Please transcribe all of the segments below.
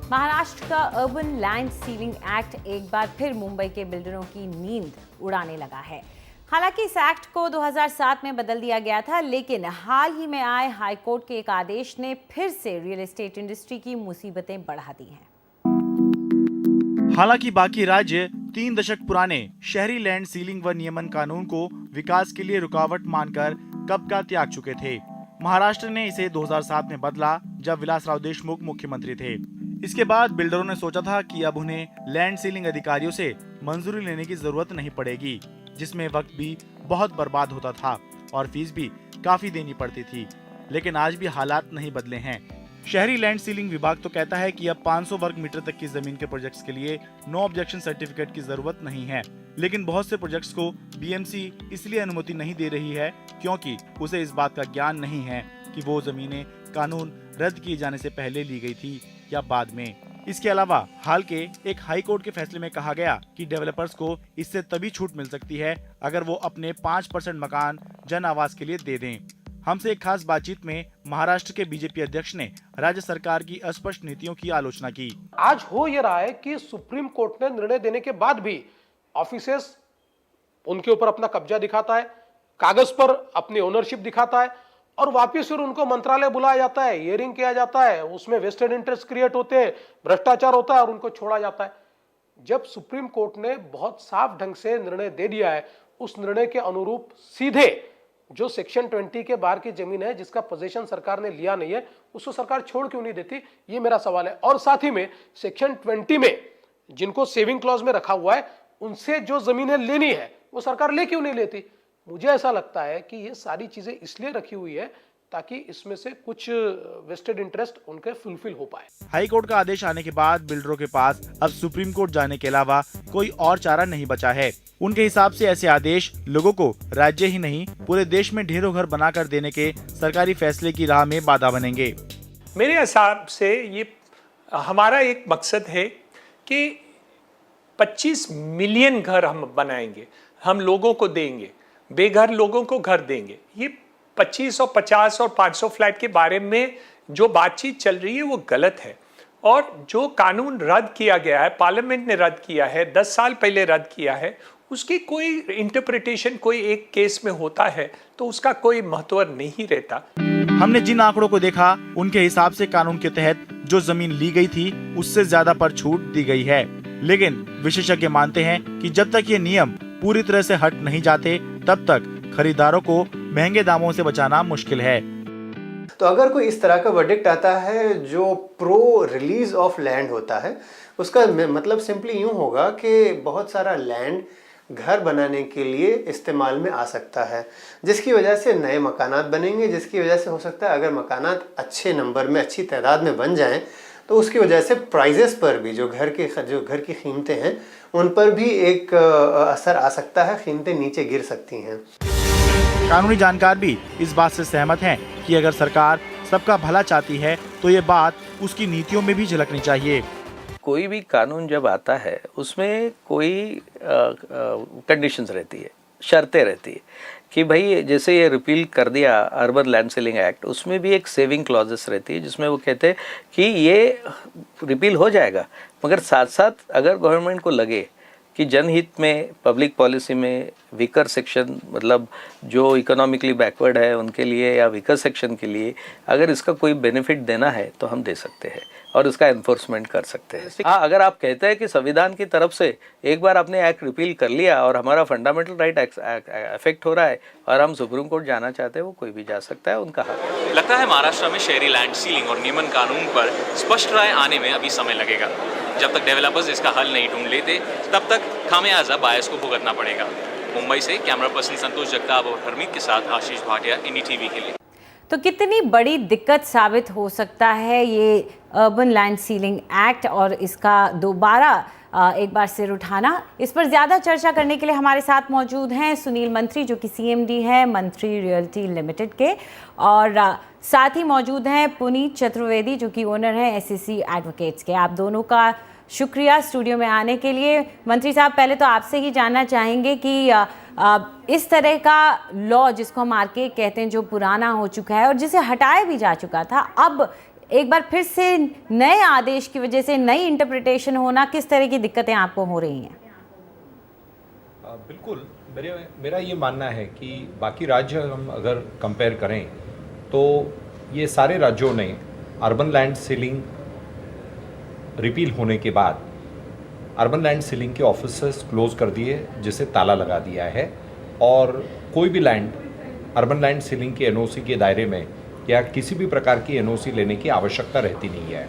महाराष्ट्र का urban land ceiling act एक बार फिर मुंबई के बिल्डरों की नींद उड़ाने लगा है। हालांकि इस एक्ट को 2007 में बदल दिया गया था, लेकिन हाल ही में आए हाईकोर्ट के एक आदेश ने फिर से रियल एस्टेट इंडस्ट्री की मुसीबतें बढ़ा दी हैं। हालांकि बाकी राज्य 3 दशक पुराने शहरी लैंड सीलिंग व नियमन कानून को विकास के लिए रुकावट मानकर कब का त्याग चुके थे। महाराष्ट्र ने इसे 2007 में बदला, जब विलासराव देशमुख मुख्यमंत्री थे। इसके बाद बिल्डरों ने सोचा था कि अब उन्हें लैंड सीलिंग अधिकारियों से मंजूरी लेने की जरूरत नहीं पड़ेगी, जिसमें वक्त भी बहुत बर्बाद होता था और फीस भी काफी देनी पड़ती थी। लेकिन आज भी हालात नहीं बदले हैं। शहरी लैंड सीलिंग विभाग तो कहता है कि अब 500 वर्ग मीटर तक की जमीन के प्रोजेक्ट्स के लिए नो ऑब्जेक्शन सर्टिफिकेट की जरूरत नहीं है। लेकिन बहुत से प्रोजेक्ट्स को बीएमसी इसलिए अनुमति नहीं दे रही है क्योंकि उसे इस बात का ज्ञान नहीं है कि वो जमीनें कानून रद्द किए जाने से पहले ली गई थी या बाद में। इसके अलावा हाल के एक हाई कोर्ट के फैसले में कहा गया कि डेवलपर्स को इससे तभी छूट मिल सकती है अगर वो अपने 5% मकान जन आवास के लिए दे दें। हमसे एक खास बातचीत में महाराष्ट्र के बीजेपी अध्यक्ष ने राज्य सरकार की अस्पष्ट नीतियों की आलोचना की। आज हो ये रहा है कि सुप्रीम कोर्ट ने निर्णय देने के बाद भी ऑफिसेस उनके ऊपर अपना कब्जा दिखाता है, कागज पर अपनी ओनरशिप दिखाता है और वापिस फिर उनको मंत्रालय बुलाया जाता है, हियरिंग किया जाता है, उसमें वेस्टेड इंटरेस्ट क्रिएट होते हैं, भ्रष्टाचार होता है और उनको छोड़ा जाता है। जब सुप्रीम कोर्ट ने बहुत साफ ढंग से निर्णय दे दिया है, उस निर्णय के अनुरूप सीधे जो सेक्शन 20 के बाहर की जमीन है जिसका पोजीशन सरकार ने लिया नहीं है, उसको सरकार छोड़ क्यों नहीं देती, ये मेरा सवाल है। और साथ ही में सेक्शन 20 में जिनको सेविंग क्लॉज में रखा हुआ है, उनसे जो जमीनें लेनी है वो सरकार ले क्यों नहीं लेती। मुझे ऐसा लगता है कि ये सारी चीजें इसलिए रखी हुई है ताकि इसमें से कुछ वेस्टेड इंटरेस्ट उनके फुलफिल हो पाए। हाई कोर्ट का आदेश आने के बाद बिल्डरों के पास अब सुप्रीम कोर्ट जाने के अलावा कोई और चारा नहीं बचा है। उनके हिसाब से ऐसे आदेश लोगों को राज्य ही नहीं पूरे देश में ढेरों घर बनाकर देने के सरकारी फैसले की राह में बाधा बनेंगे। मेरे हिसाब से ये हमारा एक मकसद है कि 25 मिलियन घर हम बनाएंगे, हम लोगों को देंगे, बेघर लोगों को घर देंगे। ये 25 और 50 और 500 फ्लैट के बारे में जो बातचीत चल रही है वो गलत है। और जो कानून रद्द किया गया है, पार्लियामेंट ने रद्द किया है, 10 साल पहले रद्द किया है, उसकी कोई इंटरप्रिटेशन कोई एक केस में होता है तो उसका कोई महत्व नहीं रहता। हमने जिन आंकड़ों को देखा उनके हिसाब से कानून के तहत जो जमीन ली गई थी उससे ज्यादा पर छूट दी गई है। लेकिन विशेषज्ञ मानते हैं कि जब तक ये नियम पूरी तरह से हट नहीं जाते तब तक खरीदारों को महंगे दामों से बचाना मुश्किल है। तो अगर कोई इस तरह का वर्डिक्ट आता है जो प्रो रिलीज ऑफ लैंड होता है, उसका मतलब सिंपली यूं होगा कि बहुत सारा लैंड घर बनाने के लिए इस्तेमाल में आ सकता है, जिसकी वजह से नए मकानात बनेंगे, जिसकी वजह से हो सकता है अगर मकानात अच्छे नंबर में अच्छी तादाद में बन जाएं तो उसकी वजह से प्राइजेस पर भी जो घर की कीमतें हैं उन पर भी एक असर आ सकता है, कीमतें नीचे गिर सकती हैं। कानूनी जानकार भी इस बात से सहमत हैं कि अगर सरकार सबका भला चाहती है तो ये बात उसकी नीतियों में भी झलकनी चाहिए। कोई भी कानून जब आता है उसमें कोई कंडीशंस रहती है, शर्तें रहती है कि भाई जैसे ये रिपील कर दिया अर्बन लैंड सीलिंग एक्ट, उसमें भी एक सेविंग क्लॉजेस रहती है जिसमें वो कहते हैं कि ये रिपील हो जाएगा, मगर साथ साथ अगर गवर्नमेंट को लगे कि जनहित में, पब्लिक पॉलिसी में वीकर सेक्शन मतलब जो इकोनॉमिकली बैकवर्ड है उनके लिए या वीकर सेक्शन के लिए अगर इसका कोई बेनिफिट देना है तो हम दे सकते हैं और इसका एनफोर्समेंट कर सकते हैं। हाँ, अगर आप कहते हैं कि संविधान की तरफ से एक बार आपने एक्ट रिपील कर लिया और हमारा फंडामेंटल राइट अफेक्ट हो रहा है और हम सुप्रीम कोर्ट जाना चाहते हैं, वो कोई भी जा सकता है, उनका हक है। लगता है महाराष्ट्र में शहरी लैंड सीलिंग और नियमन कानून पर स्पष्ट राय आने में अभी समय लगेगा। जब तक डेवलपर्स इसका हल नहीं ढूंढ लेते तब तक खामियाजा बायस को भुगतना पड़ेगा। मुंबई से कैमरा पर्सन संतोष जगताप और हरमीत के साथ आशीष भाटिया, NDTV के लिए। तो कितनी बड़ी दिक्कत साबित हो सकता है ये अर्बन लैंड सीलिंग एक्ट और इसका दोबारा एक बार सिर उठाना। इस पर ज़्यादा चर्चा करने के लिए हमारे साथ मौजूद हैं सुनील मंत्री, जो कि CMD हैं मंत्री रियल्टी लिमिटेड के, और साथ ही मौजूद हैं पुनीत चतुर्वेदी, जो कि ओनर हैं SCC एडवोकेट्स के। आप दोनों का शुक्रिया स्टूडियो में आने के लिए। मंत्री साहब, पहले तो आपसे ही जानना चाहेंगे कि इस तरह का लॉ जिसको हम आरके कहते हैं, जो पुराना हो चुका है और जिसे हटाया भी जा चुका था, अब एक बार फिर से नए आदेश की वजह से नई इंटरप्रिटेशन होना, किस तरह की दिक्कतें आपको हो रही हैं? बिल्कुल, मेरा ये मानना है कि बाकी राज्य हम अगर कंपेयर करें तो ये सारे राज्यों ने अर्बन लैंड सीलिंग रिपील होने के बाद अर्बन लैंड सीलिंग के ऑफिसेस क्लोज कर दिए, जिसे ताला लगा दिया है, और कोई भी लैंड अर्बन लैंड सीलिंग के एनओसी के दायरे में या किसी भी प्रकार की एनओसी लेने की आवश्यकता रहती नहीं है।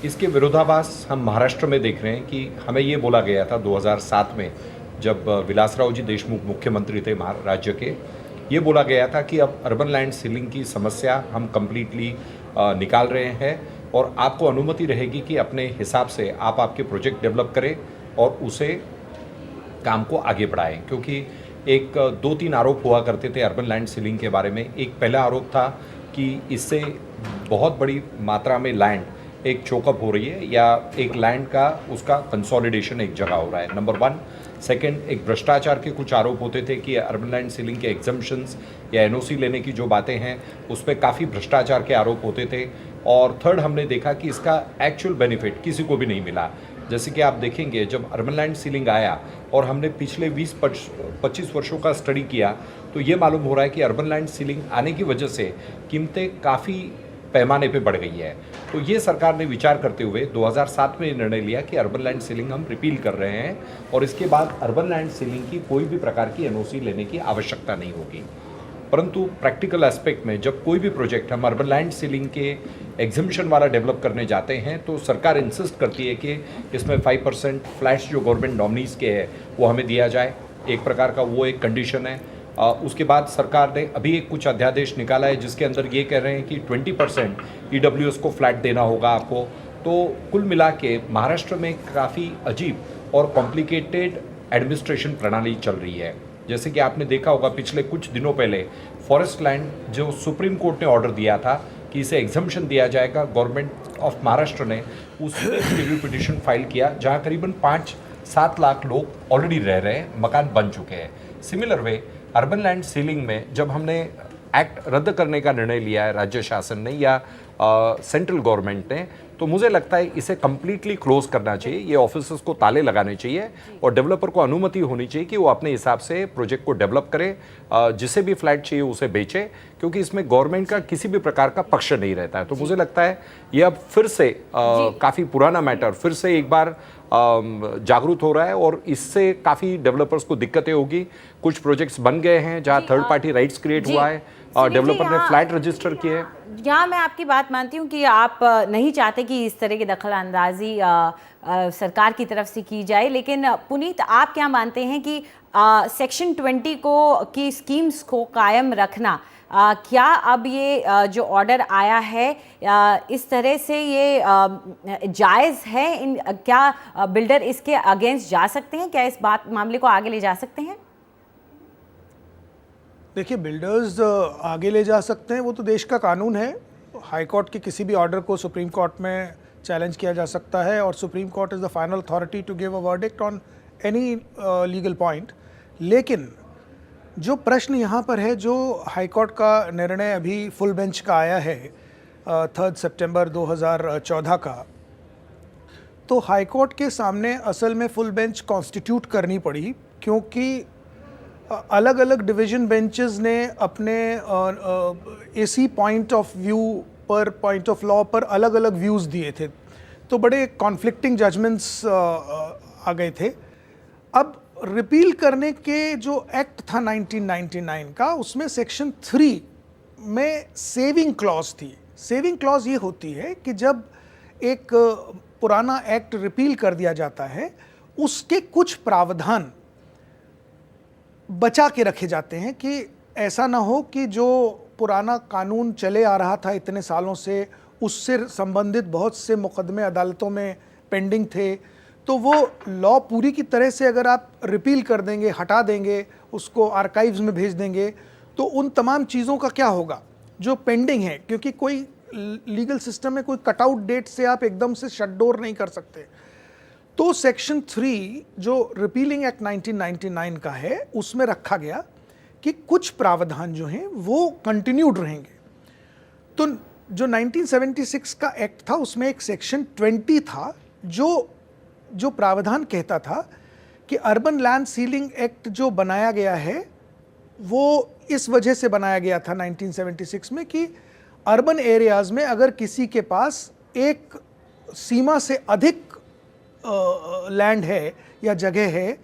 इसके विरोधाभास हम महाराष्ट्र में देख रहे हैं कि हमें ये बोला गया था 2007 में, जब विलासराव जी देशमुख मुख्यमंत्री थे राज्य के, ये बोला गया था कि अब अर्बन लैंड सीलिंग की समस्या हम कम्प्लीटली निकाल रहे हैं और आपको अनुमति रहेगी कि अपने हिसाब से आप आपके प्रोजेक्ट डेवलप करें और उसे काम को आगे बढ़ाएं। क्योंकि एक 2-3 आरोप हुआ करते थे अर्बन लैंड सीलिंग के बारे में। एक पहला आरोप था कि इससे बहुत बड़ी मात्रा में लैंड एक चोकअप हो रही है या एक लैंड का उसका कंसोलिडेशन एक जगह हो रहा है, नंबर 1। सेकंड, एक भ्रष्टाचार के कुछ आरोप होते थे कि अर्बन लैंड सीलिंग के एग्जम्पशंस या एनओसी लेने की जो बातें हैं उस पर काफ़ी भ्रष्टाचार के आरोप होते थे। और थर्ड, हमने देखा कि इसका एक्चुअल बेनिफिट किसी को भी नहीं मिला। जैसे कि आप देखेंगे, जब अर्बन लैंड सीलिंग आया और हमने पिछले 20-25 वर्षों का स्टडी किया तो ये मालूम हो रहा है कि अर्बन लैंड सीलिंग आने की वजह से कीमतें काफ़ी पैमाने पे बढ़ गई है। तो ये सरकार ने विचार करते हुए 2007 में निर्णय लिया कि अर्बन लैंड सीलिंग हम रिपील कर रहे हैं और इसके बाद अर्बन लैंड सीलिंग की कोई भी प्रकार की एनओसी लेने की आवश्यकता नहीं होगी। परंतु प्रैक्टिकल एस्पेक्ट में जब कोई भी प्रोजेक्ट हम अर्बन लैंड सीलिंग के एग्जिबिशन वाला डेवलप करने जाते हैं तो सरकार इंसिस्ट करती है कि इसमें 5% फ्लैट्स जो गवर्नमेंट नॉमिनीज के है वो हमें दिया जाए। एक प्रकार का वो एक कंडीशन है। उसके बाद सरकार ने अभी एक कुछ अध्यादेश निकाला है जिसके अंदर ये कह रहे हैं कि 20% ईडब्ल्यूएस को फ्लैट देना होगा आपको। तो कुल मिला के महाराष्ट्र में काफ़ी अजीब और कॉम्प्लिकेटेड एडमिनिस्ट्रेशन प्रणाली चल रही है। जैसे कि आपने देखा होगा, पिछले कुछ दिनों पहले फॉरेस्ट लैंड जो सुप्रीम कोर्ट ने ऑर्डर दिया था कि इसे एग्जम्पशन दिया जाएगा, गवर्नमेंट ऑफ महाराष्ट्र ने उस रिव्यू पिटिशन फाइल किया, जहां करीबन 5-7 लाख लोग ऑलरेडी रह रहे हैं, मकान बन चुके हैं। Similar way urban land ceiling में जब हमने एक्ट रद्द करने का निर्णय लिया है राज्य शासन ने या सेंट्रल गवर्नमेंट ने, तो मुझे लगता है इसे कम्प्लीटली क्लोज करना चाहिए। ये ऑफिसर्स को ताले लगाने चाहिए और डेवलपर को अनुमति होनी चाहिए कि वो अपने हिसाब से प्रोजेक्ट को डेवलप करे, जिसे भी फ्लैट चाहिए उसे बेचे, क्योंकि इसमें गवर्नमेंट का किसी भी प्रकार का पक्ष नहीं रहता है। तो मुझे लगता है ये अब फिर से काफ़ी पुराना मैटर फिर से एक बार जागरूक हो रहा है और इससे काफ़ी डेवलपर्स को दिक्कतें होगी। कुछ प्रोजेक्ट्स बन गए हैं जहाँ थर्ड पार्टी राइट्स क्रिएट हुआ है, डेवलपर ने फ्लैट रजिस्टर किए। यहाँ मैं आपकी बात मानती हूँ कि आप नहीं चाहते कि इस तरह की दखल अंदाजी सरकार की तरफ से की जाए, लेकिन पुनीत, आप क्या मानते हैं कि सेक्शन 20 की स्कीम्स को कायम रखना, क्या अब ये जो ऑर्डर आया है इस तरह से ये जायज़ है? क्या बिल्डर इसके अगेंस्ट जा सकते हैं? क्या इस मामले को आगे ले जा सकते हैं? देखिए, बिल्डर्स आगे ले जा सकते हैं, वो तो देश का कानून है। हाई कोर्ट के किसी भी ऑर्डर को सुप्रीम कोर्ट में चैलेंज किया जा सकता है और supreme court is the final authority to give a verdict on any legal point. लेकिन जो प्रश्न यहाँ पर है, जो हाई कोर्ट का निर्णय अभी फुल बेंच का आया है 3 सितंबर 2014 का, तो हाई कोर्ट के सामने असल में फुल बेंच कॉन्स्टिट्यूट करनी पड़ी, क्योंकि अलग अलग डिवीज़न बेंचेस ने अपने इसी पॉइंट ऑफ व्यू पर, पॉइंट ऑफ लॉ पर अलग अलग व्यूज़ दिए थे। तो बड़े कॉन्फ्लिक्टिंग जजमेंट्स आ गए थे। अब रिपील करने के जो एक्ट था 1999 का, उसमें सेक्शन 3 में सेविंग क्लॉज थी। सेविंग क्लॉज ये होती है कि जब एक पुराना एक्ट रिपील कर दिया जाता है, उसके कुछ प्रावधान बचा के रखे जाते हैं कि ऐसा ना हो कि जो पुराना कानून चले आ रहा था इतने सालों से, उससे संबंधित बहुत से मुकदमे अदालतों में पेंडिंग थे, तो वो लॉ पूरी की तरह से अगर आप रिपील कर देंगे, हटा देंगे, उसको आर्काइव्स में भेज देंगे, तो उन तमाम चीज़ों का क्या होगा जो पेंडिंग है, क्योंकि कोई लीगल सिस्टम में कोई कटआउट डेट से आप एकदम से शट डोर नहीं कर सकते। तो सेक्शन 3 जो रिपीलिंग एक्ट 1999 का है, उसमें रखा गया कि कुछ प्रावधान जो हैं वो कंटिन्यूड रहेंगे। तो जो 1976 का एक्ट था उसमें एक सेक्शन 20 था जो प्रावधान कहता था कि अर्बन लैंड सीलिंग एक्ट जो बनाया गया है वो इस वजह से बनाया गया था 1976 में कि अर्बन एरियाज में अगर किसी के पास एक सीमा से अधिक लैंड है या जगह है,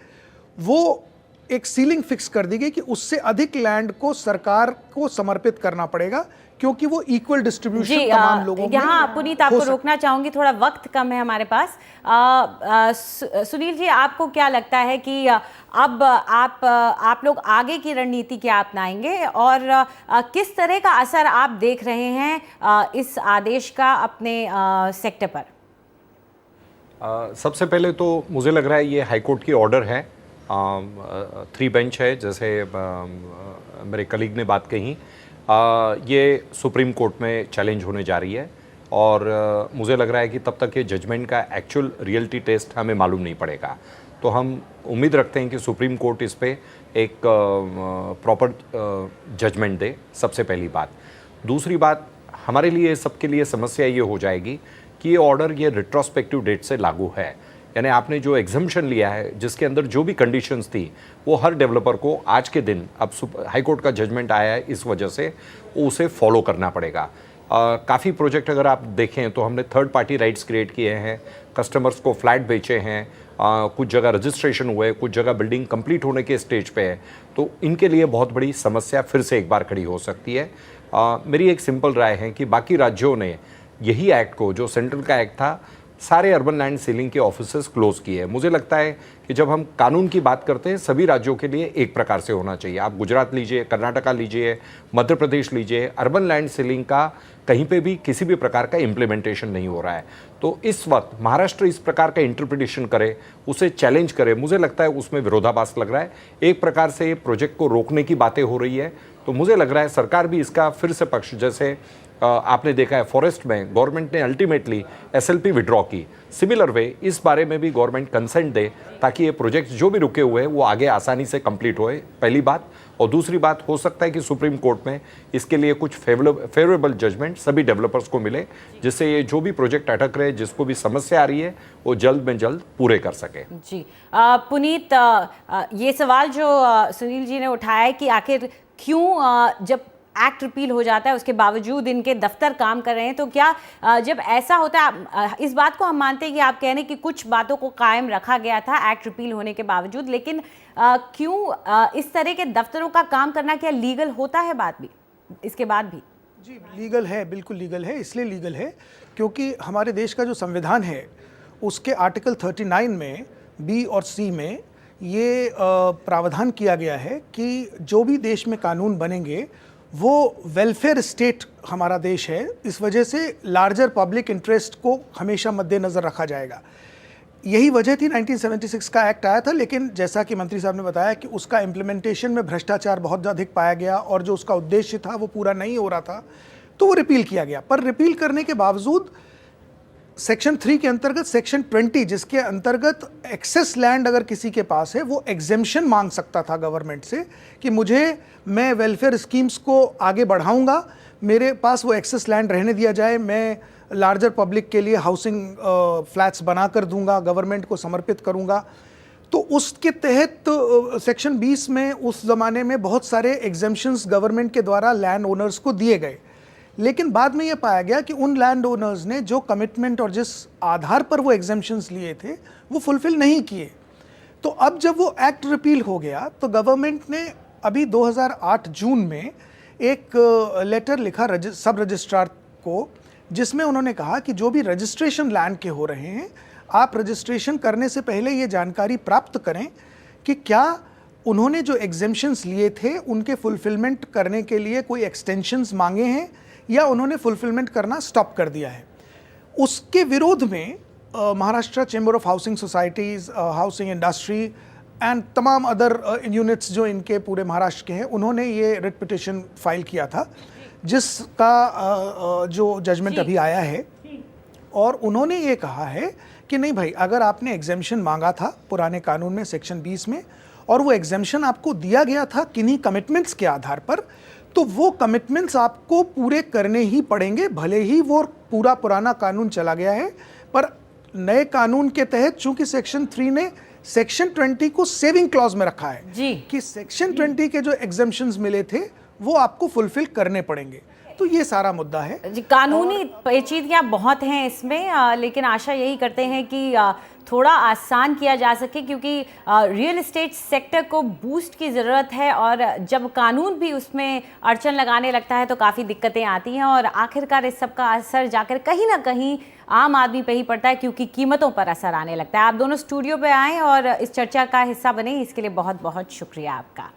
वो एक सीलिंग फिक्स कर दी गई कि उससे अधिक लैंड को सरकार को समर्पित करना पड़ेगा, क्योंकि वो इक्वल डिस्ट्रीब्यूशन तमाम लोगों में यहाँ पुनीत आपको रोकना चाहूंगी, थोड़ा वक्त कम है हमारे पास। सुनील जी, आपको क्या लगता है कि अब आप लोग आगे की रणनीति क्या अपनाएंगे और किस तरह का असर आप देख रहे हैं इस आदेश का अपने सेक्टर पर? सबसे पहले तो मुझे लग रहा है ये हाईकोर्ट की ऑर्डर है, 3 बेंच है, जैसे मेरे कलीग ने बात कही। ये सुप्रीम कोर्ट में चैलेंज होने जा रही है और मुझे लग रहा है कि तब तक ये जजमेंट का एक्चुअल रियलिटी टेस्ट हमें मालूम नहीं पड़ेगा। तो हम उम्मीद रखते हैं कि सुप्रीम कोर्ट इस पे एक प्रॉपर जजमेंट दे, सबसे पहली बात। दूसरी बात, हमारे लिए सबके लिए समस्या ये हो जाएगी कि ये ऑर्डर ये रिट्रोस्पेक्टिव डेट से लागू है, यानी आपने जो एग्जम्पशन लिया है जिसके अंदर जो भी कंडीशंस थी वो हर डेवलपर को आज के दिन, अब हाईकोर्ट का जजमेंट आया है इस वजह से उसे फॉलो करना पड़ेगा। काफ़ी प्रोजेक्ट अगर आप देखें तो हमने थर्ड पार्टी राइट्स क्रिएट किए हैं, कस्टमर्स को फ्लैट बेचे हैं, कुछ जगह रजिस्ट्रेशन हुए, कुछ जगह बिल्डिंग कंप्लीट होने के स्टेज पे है, तो इनके लिए बहुत बड़ी समस्या फिर से एक बार खड़ी हो सकती है। मेरी एक सिंपल राय है कि बाकी राज्यों ने यही एक्ट को, जो सेंट्रल का एक्ट था, सारे अर्बन लैंड सीलिंग के ऑफिसेस क्लोज किए हैं। मुझे लगता है कि जब हम कानून की बात करते हैं सभी राज्यों के लिए एक प्रकार से होना चाहिए। आप गुजरात लीजिए, कर्नाटका लीजिए, मध्य प्रदेश लीजिए, अर्बन लैंड सीलिंग का कहीं पे भी किसी भी प्रकार का इम्प्लीमेंटेशन नहीं हो रहा है। तो इस वक्त महाराष्ट्र इस प्रकार का इंटरप्रिटेशन करे, उसे चैलेंज करे, मुझे लगता है उसमें विरोधाभास लग रहा है। एक प्रकार से प्रोजेक्ट को रोकने की बातें हो रही है, तो मुझे लग रहा है सरकार भी इसका फिर से पक्ष, जैसे आपने देखा है फॉरेस्ट में गवर्नमेंट ने अल्टीमेटली SLP विड्रॉ की, सिमिलर वे इस बारे में भी गवर्नमेंट कंसेंट दे ताकि ये प्रोजेक्ट जो भी रुके हुए हैं वो आगे आसानी से कंप्लीट होए, पहली बात। और दूसरी बात, हो सकता है कि सुप्रीम कोर्ट में इसके लिए कुछ फेवरेबल जजमेंट सभी डेवलपर्स को मिले, जिससे ये जो भी प्रोजेक्ट अटक रहे, जिसको भी समस्या आ रही है, वो जल्द में जल्द पूरे कर सके। जी पुनीत, ये सवाल जो सुनील जी ने उठाया है कि आखिर क्यों जब एक्ट रिपील हो जाता है उसके बावजूद इनके दफ्तर काम कर रहे हैं, तो क्या जब ऐसा होता है, इस बात को हम मानते हैं कि आप कह रहे हैं कि कुछ बातों को कायम रखा गया था एक्ट रिपील होने के बावजूद, लेकिन क्यों इस तरह के दफ्तरों का काम करना क्या लीगल होता है बाद भी, इसके बाद भी? जी लीगल है, बिल्कुल लीगल है। इसलिए लीगल है क्योंकि हमारे देश का जो संविधान है उसके आर्टिकल 39 में B और C में ये प्रावधान किया गया है कि जो भी देश में कानून बनेंगे वो वेलफेयर स्टेट हमारा देश है, इस वजह से लार्जर पब्लिक इंटरेस्ट को हमेशा मद्देनज़र रखा जाएगा। यही वजह थी 1976 का एक्ट आया था, लेकिन जैसा कि मंत्री साहब ने बताया कि उसका इम्प्लीमेंटेशन में भ्रष्टाचार बहुत अधिक पाया गया और जो उसका उद्देश्य था वो पूरा नहीं हो रहा था, तो वो रिपील किया गया। पर रिपील करने के बावजूद सेक्शन 3 के अंतर्गत सेक्शन 20, जिसके अंतर्गत एक्सेस लैंड अगर किसी के पास है, वो एग्जेम्पशन मांग सकता था गवर्नमेंट से कि मैं वेलफेयर स्कीम्स को आगे बढ़ाऊंगा, मेरे पास वो एक्सेस लैंड रहने दिया जाए, मैं लार्जर पब्लिक के लिए हाउसिंग फ्लैट्स बनाकर दूंगा, गवर्नमेंट को समर्पित करूंगा। तो उसके तहत सेक्शन 20 में उस ज़माने में बहुत सारे एग्जेम्पशंस गवर्नमेंट के द्वारा लैंड ओनर्स को दिए गए, लेकिन बाद में ये पाया गया कि उन लैंड ओनर्स ने जो कमिटमेंट और जिस आधार पर वो एग्जेम्पशंस लिए थे वो फुलफिल नहीं किए। तो अब जब वो एक्ट रिपील हो गया तो गवर्नमेंट ने अभी 2008 जून में एक लेटर लिखा सब रजिस्ट्रार को, जिसमें उन्होंने कहा कि जो भी रजिस्ट्रेशन लैंड के हो रहे हैं, आप रजिस्ट्रेशन करने से पहले ये जानकारी प्राप्त करें कि क्या उन्होंने जो एग्जेम्पशंस लिए थे उनके फुलफिलमेंट करने के लिए कोई एक्सटेंशंस मांगे हैं या उन्होंने फुलफिलमेंट करना स्टॉप कर दिया है। उसके विरोध में Maharashtra chamber of housing societies, housing industry and तमाम अदर यूनिट्स जो इनके पूरे महाराष्ट्र के हैं, उन्होंने ये रिट पिटिशन फाइल किया था, जिसका जो जजमेंट अभी आया है। और उन्होंने ये कहा है कि नहीं भाई, अगर आपने एग्जेम्पशन मांगा था पुराने कानून में सेक्शन 20 में और वो एग्जेम्पशन आपको दिया गया था किन्हीं कमिटमेंट्स के आधार पर, तो वो कमिटमेंट्स आपको पूरे करने ही पड़ेंगे, भले ही वो पूरा पुराना कानून चला गया है। पर नए कानून के तहत चूंकि सेक्शन 3 ने सेक्शन 20 को सेविंग क्लॉज में रखा है जी कि सेक्शन 20 के जो एग्जेम्पशंस मिले थे वो आपको फुलफिल करने पड़ेंगे। तो ये सारा मुद्दा है जी। कानूनी पेचीदगियां बहुत हैं इसमें, लेकिन आशा यही करते हैं कि थोड़ा आसान किया जा सके, क्योंकि रियल एस्टेट सेक्टर को बूस्ट की ज़रूरत है और जब कानून भी उसमें अड़चन लगाने लगता है तो काफ़ी दिक्कतें आती हैं और आखिरकार इस सब का असर जाकर कहीं ना कहीं आम आदमी पे ही पड़ता है, क्योंकि कीमतों पर असर आने लगता है। आप दोनों स्टूडियो पे आएँ और इस चर्चा का हिस्सा बने, इसके लिए बहुत बहुत शुक्रिया आपका।